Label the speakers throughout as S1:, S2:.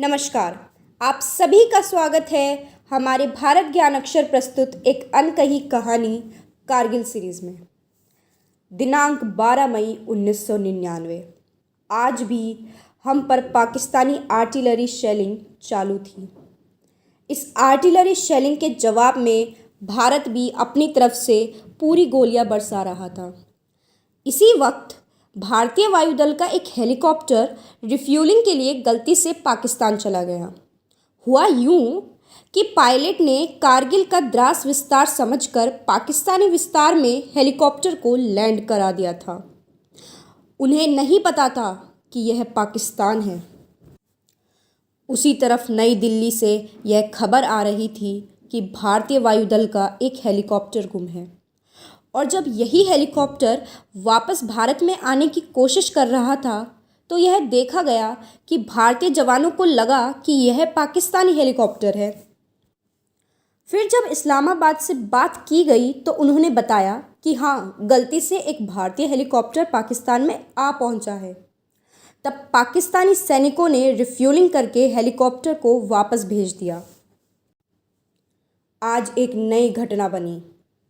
S1: नमस्कार। आप सभी का स्वागत है हमारे भारत ज्ञान अक्षर प्रस्तुत एक अनकही कहानी कारगिल सीरीज़ में। दिनांक 12 मई 1999। आज भी हम पर पाकिस्तानी आर्टिलरी शेलिंग चालू थी। इस आर्टिलरी शेलिंग के जवाब में भारत भी अपनी तरफ से पूरी गोलियां बरसा रहा था। इसी वक्त भारतीय वायुदल का एक हेलीकॉप्टर रिफ्यूलिंग के लिए गलती से पाकिस्तान चला गया। हुआ यूं कि पायलट ने कारगिल का द्रास विस्तार समझकर पाकिस्तानी विस्तार में हेलीकॉप्टर को लैंड करा दिया था। उन्हें नहीं पता था कि यह पाकिस्तान है। उसी तरफ नई दिल्ली से यह खबर आ रही थी कि भारतीय वायुदल का एक हेलीकॉप्टर गुम है। और जब यही हेलीकॉप्टर वापस भारत में आने की कोशिश कर रहा था तो यह देखा गया कि भारतीय जवानों को लगा कि यह पाकिस्तानी हेलीकॉप्टर है। फिर जब इस्लामाबाद से बात की गई तो उन्होंने बताया कि हाँ, गलती से एक भारतीय हेलीकॉप्टर पाकिस्तान में आ पहुंचा है। तब पाकिस्तानी सैनिकों ने रिफ्यूलिंग करके हेलीकॉप्टर को वापस भेज दिया। आज एक नई घटना बनी।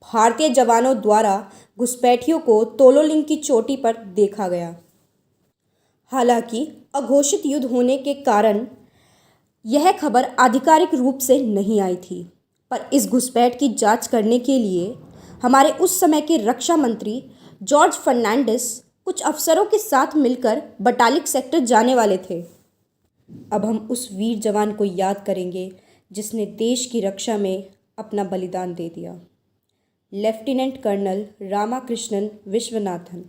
S1: भारतीय जवानों द्वारा घुसपैठियों को तोलोलिंग की चोटी पर देखा गया। हालांकि अघोषित युद्ध होने के कारण यह खबर आधिकारिक रूप से नहीं आई थी, पर इस घुसपैठ की जांच करने के लिए हमारे उस समय के रक्षा मंत्री जॉर्ज फर्नांडिस कुछ अफसरों के साथ मिलकर बटालिक सेक्टर जाने वाले थे। अब हम उस वीर जवान को याद करेंगे जिसने देश की रक्षा में अपना बलिदान दे दिया। Lieutenant colonel Ramakrishnan Vishwanathan.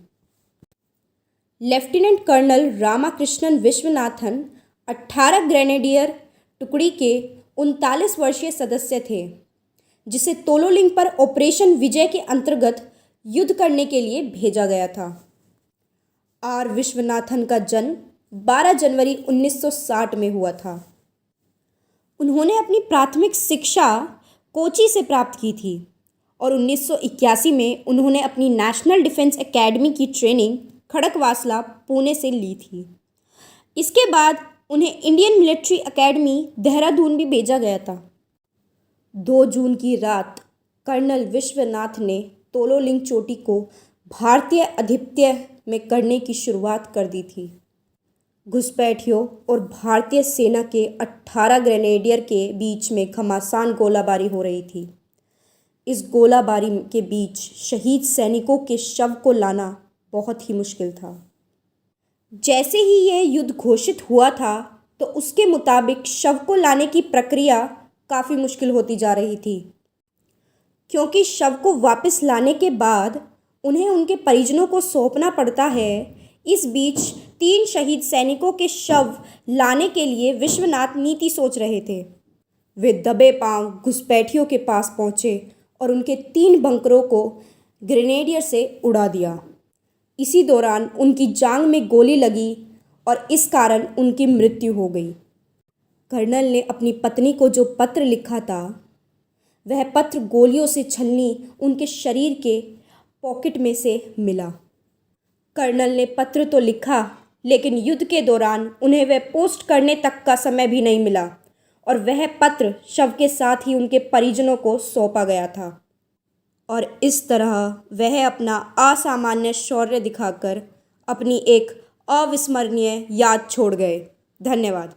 S1: Lieutenant colonel Ramakrishnan Vishwanathan 18 grenadier टुकड़ी के 39 वर्षीय सदस्य थे, जिसे तोलोलिंग पर ऑपरेशन विजय के अंतर्गत युद्ध करने के लिए भेजा गया था। आर विश्वनाथन का जन्म 12 जनवरी 1960 में हुआ था। उन्होंने अपनी प्राथमिक शिक्षा कोची से प्राप्त की थी और 1981 में उन्होंने अपनी नेशनल डिफेंस एकेडमी की ट्रेनिंग खड़कवासला, पुणे से ली थी। इसके बाद उन्हें इंडियन मिलिट्री एकेडमी, देहरादून भी भेजा गया था। 2 जून की रात कर्नल विश्वनाथ ने तोलोलिंग चोटी को भारतीय आधिपत्य में करने की शुरुआत कर दी थी। घुसपैठियों और भारतीय सेना के 18 ग्रेनेडियर के बीच में घमासान गोलाबारी हो रही थी। इस गोलाबारी के बीच शहीद सैनिकों के शव को लाना बहुत ही मुश्किल था। जैसे ही यह युद्ध घोषित हुआ था तो उसके मुताबिक शव को लाने की प्रक्रिया काफ़ी मुश्किल होती जा रही थी, क्योंकि शव को वापस लाने के बाद उन्हें उनके परिजनों को सौंपना पड़ता है। इस बीच 3 शहीद सैनिकों के शव लाने के लिए विश्वनाथ नीति सोच रहे थे। वे दबे पांव घुसपैठियों के पास पहुंचे और उनके 3 बंकरों को ग्रेनेडियर से उड़ा दिया। इसी दौरान उनकी जांघ में गोली लगी और इस कारण उनकी मृत्यु हो गई। कर्नल ने अपनी पत्नी को जो पत्र लिखा था, वह पत्र गोलियों से छलनी उनके शरीर के पॉकेट में से मिला। कर्नल ने पत्र तो लिखा, लेकिन युद्ध के दौरान उन्हें वह पोस्ट करने तक का समय भी नहीं मिला और वह पत्र शव के साथ ही उनके परिजनों को सौंपा गया था। और इस तरह वह अपना असामान्य शौर्य दिखाकर अपनी एक अविस्मरणीय याद छोड़ गए। धन्यवाद।